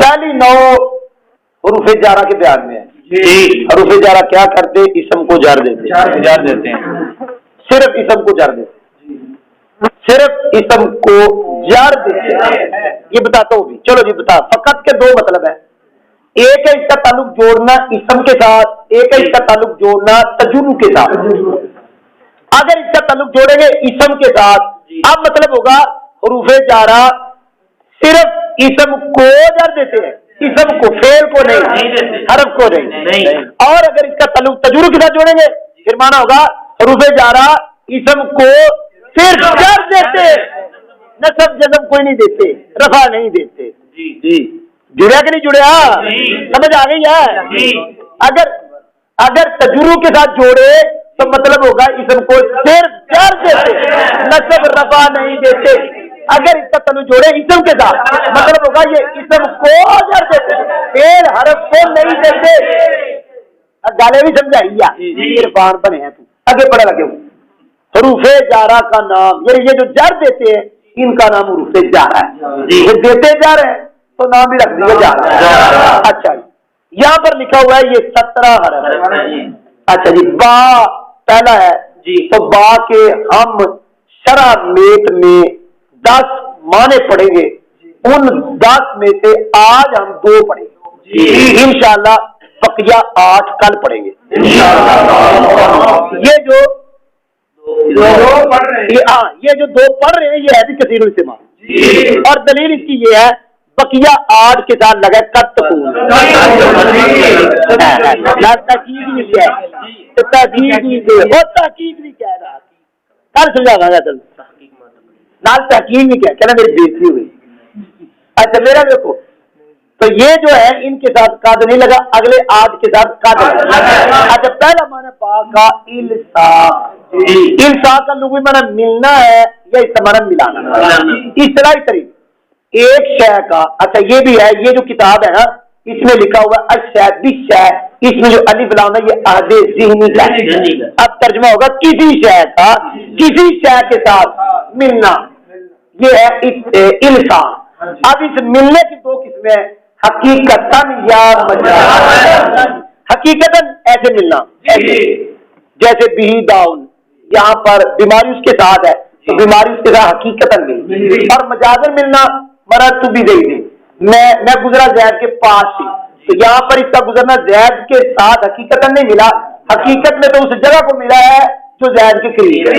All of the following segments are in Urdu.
پہلی 9 حروف جارہ کے بیان میں ہے. حروف جارہ کیا کرتے؟ اسم کو جر دیتے ہیں. صرف اسم کو جر دیتے ہیں. صرف اسم کو جر دیتے ہیں. یہ بتاتا ہوں بھی. چلو جی بتا. فقط کے 2 مطلب ہے. ایک ہے اس کا تعلق جوڑنا اسم کے ساتھ, ایک ہے اس کا تعلق جوڑنا تجرب کے ساتھ. اگر اس کا تعلق جوڑیں گے اسم کے ساتھ, اب مطلب ہوگا حروف جارہ صرف اسم کو جر دیتے ہیں, اسم کو, فعل کو نہیں, حرف کو نہیں. اور اگر اس کا تعلق تجرب کے ساتھ جوڑیں گے پھر مانا ہوگا حروف جارہ اسم کو صرف جر دیتے, نصب جزم کوئی نہیں دیتے, رفع نہیں دیتے. جڑیا کہ نہیں جڑیا؟ سمجھ آ گئی ہے؟ اگر تجرب کے ساتھ جوڑے تو مطلب ہوگا اسم کو صرف جر دیتے, نصب رفع نہیں دیتے. اگر اس کا تعلق جوڑے اسم کے ساتھ مطلب ہوگا یہ اسم کو جر دیتے, فعل حرف کو نہیں دیتے. گالے بھی سمجھائی عرفان بنے ہیں. تو آگے پڑھا لگے ہوں. حروف جارہ کا نام, یعنی یہ جو جر دیتے ہیں ان کا نام حروف جارہ ہے. یہ دیتے جا رہے ہیں تو نام بھی رکھ دیا جارہ ہے. اچھا یہاں پر لکھا ہوا ہے یہ 17 حرف ہے. اچھا جی, با پہلا ہے تو با کے ہم شرح میت میں 10 معنی پڑھیں گے. ان 10 میں سے آج ہم 2 پڑھیں گے انشاءاللہ, بقیہ 8 کل پڑھیں گے. یہ جو 2 پڑھ رہے ہیں یہ ہے بھی کثیر الاستعمال, اور دلیل اس کی یہ ہے بقیہ 8 کے ساتھ لگا تحقیق بھی کیا ہے, تحقیق بھی کہہ رہا کل سمجھا گا نال تحقیق بھی کیا کہنا میری بےزتی ہوئی. اچھا میرا دیکھو تو یہ جو ہے ان کے ساتھ قاد نہیں لگا, اگلے 8 کے ساتھ قاد لگا. اچھا پہلا معنی با کا الصاق, الصاق کا لغوی معنی ملنا ہے یا اس کا معنی ملانا. اصطلاحی طریقہ ایک شے کا. اچھا یہ بھی ہے, یہ جو کتاب ہے نا اس میں لکھا ہوا الشے بالشے, اس میں جو الف لام ہے یہ عہد ذہنی کا. اب ترجمہ ہوگا کسی شے کا کسی شے کے ساتھ ملنا, یہ ہے الصاق. اب اس ملنے کی 2 قسمیں ہیں, حقیقتاً یا مجازاً. حقیقتاً ایسے ملنا جیسے بھی داؤن, یہاں پر بیماری اس کے ساتھ ہے تو بیماری اس کے ساتھ حقیقتاً ملی. اور مجازاً ملنا مرا تو بھی گئی تھی, میں گزرا زید کے پاس تھی تو یہاں پر اس کا گزرنا زید کے ساتھ حقیقتاً نہیں ملا, حقیقت میں تو اس جگہ کو ملا ہے جو زید کے قریب ہے.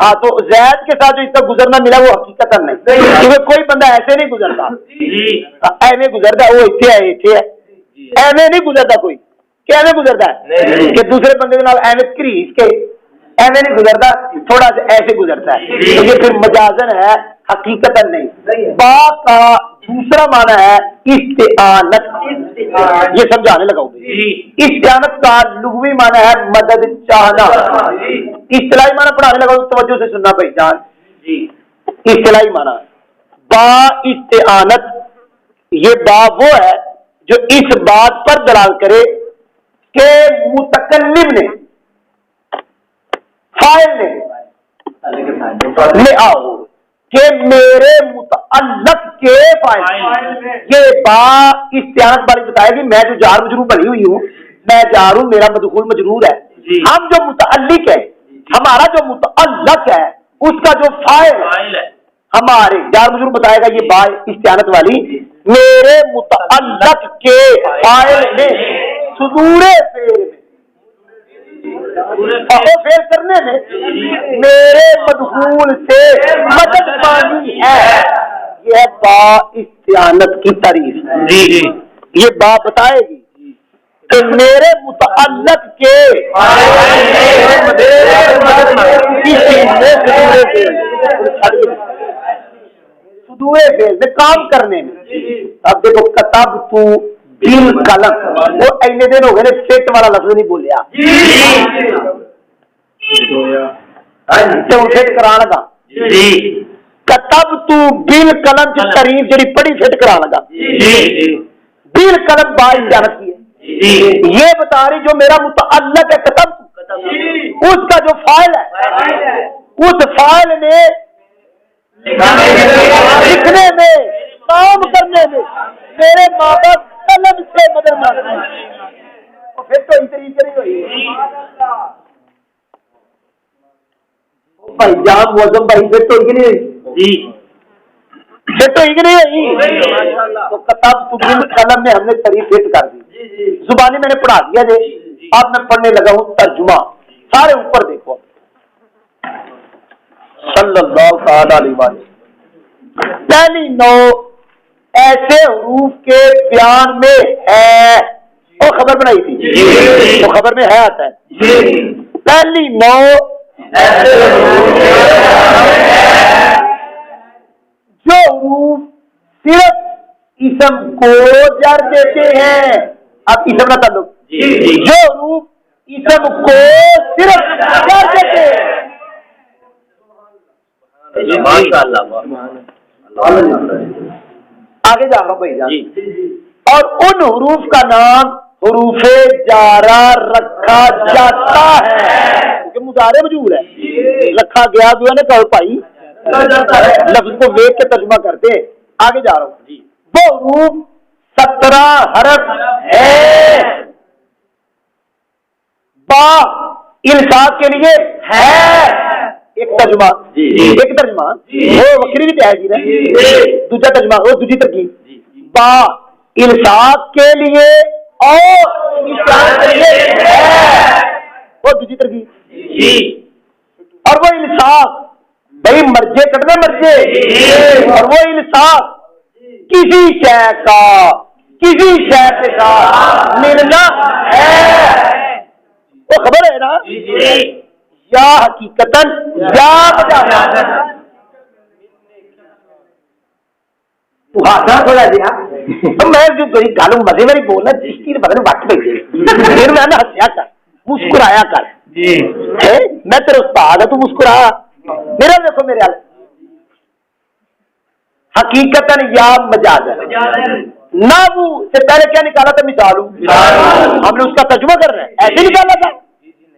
ہاں تو زید کے ساتھ جو اس کا گزرنا ملا وہ حقیقتاً نہیں, کیونکہ کوئی بندہ ایسے نہیں گزرتا, ایویں گزرتا ہے وہ اتنے ہے, ایویں نہیں گزرتا کوئی. کیا ایویں گزرتا ہے کہ دوسرے بندے کے نال ایویں کریس کے ایویں نہیں گزرتا, تھوڑا سا ایسے گزرتا ہے. تو یہ پھر مجازن ہے, حقیقتاً نہیں. با کا دوسرا معنی ہے استعانت, یہ سمجھانے لگا ہوں. استعانت کا لغوی معنی ہے مدد چاہنا. اصطلاحی معنی پڑھانے لگا ہوں, توجہ سے سننا بھائی جان. اصطلاحی معنی با استعانت, یہ با وہ ہے جو اس بات پر دلالت کرے کہ متکلم نے فاعل نے لے آؤ کہ میرے متعلق کے فاعل. یہ با استعانت والی بتائے گی میں جو جار مجرور بنی ہوئی ہوں, میں جار ہوں, میرا مدخول مجرور ہے. ہم جو متعلق ہے, ہمارا جو متعلق ہے اس کا جو فاعل ہے ہمارے جار مجرور بتائے گا. یہ با استعانت والی میرے متعلق کے فاعل نے صدور فعل میں فعل کرنے میں میرے مدخول سے مدد مانی ہے. یہ با استعانت کی تعریف. یہ با بتائے گی کہ میرے متعلق کے صدور فعل میں کام کرنے میں. اب دیکھو کتاب تو بل قلم, وہ اینے دن ہو گئے فٹ والا لفظ نہیں بولیا, فٹ کرا لگا. کتب تو بل قلم کی تعریف جڑی پڑھی فٹ کرا لگا. بل قلم با استعانت کی ہے. یہ بتا رہی جو میرا متعلق ہے کتب, اس کا جو فاعل ہے اس فاعل نے لکھنے میں کام کرنے میں میرے ماں باپ قلم سے مدد مانگتے ہیں، پھر تو اس طریقے نہیں ہوئی بھائی جان موسم بھائی، پھر تو نہیں ہوئی پھر تو نہیں ہوئی تو کتاب قلم میں ہم نے تعریف فٹ کر دی، زبانی میں نے پڑھا دیا جی، اب میں پڑھنے لگا ہوں ترجمہ، سارے اوپر دیکھو صلی اللہ تعالی علیہ وسلم۔ پہلی نو ایسے حروف کے بیان میں ہے، وہ خبر بنائی تھی وہ خبر میں ہے آتا ہے، پہلی نو جو حروف صرف اسم کو جر دیتے ہیں، اب اسم کا تعلق، جو حروف اسم کو صرف جر دیتے ہیں، آگے جا رہا ہوں بھائی جان، اور ان حروف کا نام حروف جارہ رکھا جاتا ہے، کیونکہ مضارع موجود ہے، رکھا گیا جو ہے نا کہ بھائی لفظ کو دیکھ کے ترجمہ کرتے ہیں۔ آگے جا رہا ہوں، وہ حروف 17 حرف ہے، با الفاظ کے لیے ہے، ایک ترجمہ وہ وکری بھی تیار کی نا، دوسرا ترجمہ وہ دوسری ترکیب، با الفاظ کے لیے اور وہ دوسری ترکیب، اور وہ الفاظ بھائی مرجے کٹنے مرجے، اور وہ الفاظ کسی شے کا کسی شے کے ساتھ ملنا ہے، وہ خبر ہے نا، یا حقیقتاً یا مجازاً، تھوڑا دیا میں جو گالوں مزے والی بولنا جس کی بدن وقت پہ پھر میں نے ہنسیا کر مسکرایا کر، میں تیرے استاد ہے تو مسکرا، میرا دیکھو میرے حال حقیقتاً یا مجازاً، نابو سے پہلے کیا نکالا تھا؟ مثال، ہم نے اس کا ترجمہ کر رہے ہیں، ایسے نکالا تھا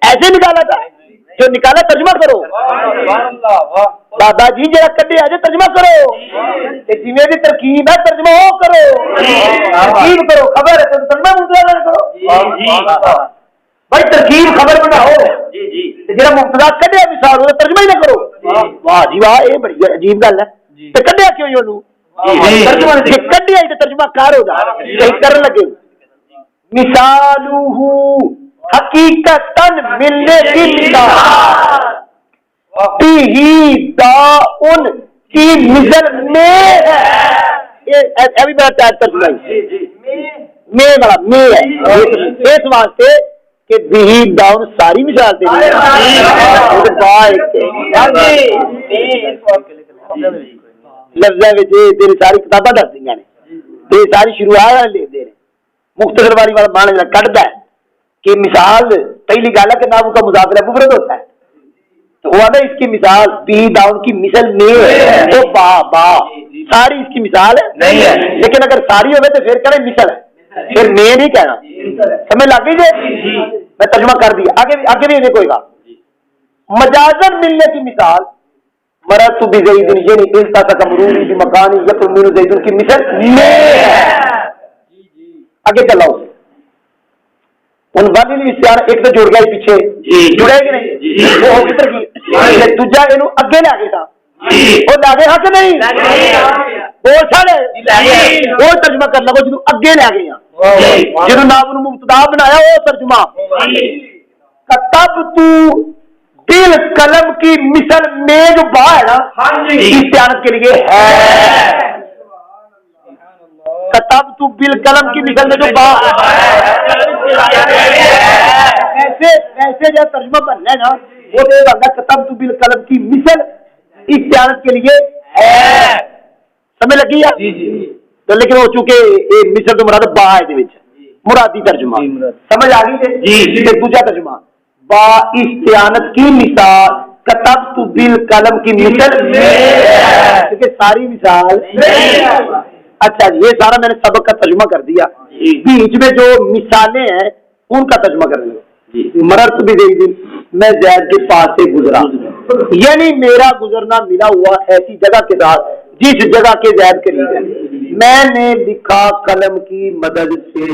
ایسے نکالا تھا، جو نکالا ترجمہ کرو، دادا جی جرا کڈے آج ترجمہ کرو، جی بھی ترکیب ہے ترجمہ وہ کرو، ترکیب کرو، خبر ہے ترجمہ مبتدا کرو بھائی، ترکیب خبر بناؤ، جرا مبتدا کڈیا مثال ہو ترجمہ ہی نہ کرو، واہ جی واہ یہ بڑی عجیب گل ہے، تو کڈیا کیوں ترجمہ کڈیا ہی تو ترجمہ کر ہو جا کرن لگے، مثالہ حقیقتاً ملنے کی مثال، ان کی مثل میں ہے، ابھی بڑا ٹائپ ترجمہ میں بڑا میں ہے اس واسطے کہ بھی ڈاؤن ساری مثال دے لفظ تیری ساری کتاباں دس دیا نے، تیری ساری شروعات لے دے مختصر والی والا مانا جا کٹتا ہے کہ مثال پہلی گال ہے کہ نام کا مضاف مفرد ہوتا ہے، تو وہ اس کی مثال بی ڈاؤن کی مثل میں وہ با با ساری اس کی مثال ہے نہیں ہے، لیکن اگر ساری ہوئے تو پھر کہنا مثل ہے، پھر میں نہیں کہنا، سمجھ لگ گئی جی، میں ترجمہ کر دیا، آگے بھی کوئی گا، مجازن ملنے کی مثال مرد تو بھی زیدن یعنی انسا کا کمرونی بھی مکانی یقل مینو زیدن کی مثل میں ہے، آگے چلاؤ ان والی اشتہار ایک تو جڑ گیا پیچھے جڑے گی نہیں وہ ہو کدھر کی دوجا یہ اگے لے گئے تھا وہ لا گئے ہاں کہ نہیں بول سارے وہ ترجمہ کر لگو جنوں اگے لے گئے جنوں نام مبتدا بنایا وہ ترجمہ کتب تو دل قلم کی مثل میں جو با ہے نا اشتہار کے لیے ہے، کتب تو بالقلم کی مثل میں جو با ایسے جو ترجمہ بننا ہے نا وہ دے گا کتب تو بالقلم کی مثل اختیارت کے لیے ہے، سمجھ لگی ہے تو لیکن وہ چونکہ مثل تو مراد با ہے مرادی ترجمہ سمجھ آ گئی جی، دوسرا ترجمہ با استعانت کی مثال کتب تو بالقلم کی مثل کیونکہ ساری مثال اچھا جی، یہ سارا میں نے سبق کا ترجمہ کر دیا، بیچ میں جو مثالیں ہیں ان کا ترجمہ کر دیا، مررت بزید میں زید کے پاس سے گزرا، یعنی میرا گزرنا ملا ہوا ایسی جگہ کے ساتھ جس جگہ کے زید قریب ہے، میں نے لکھا قلم کی مدد سے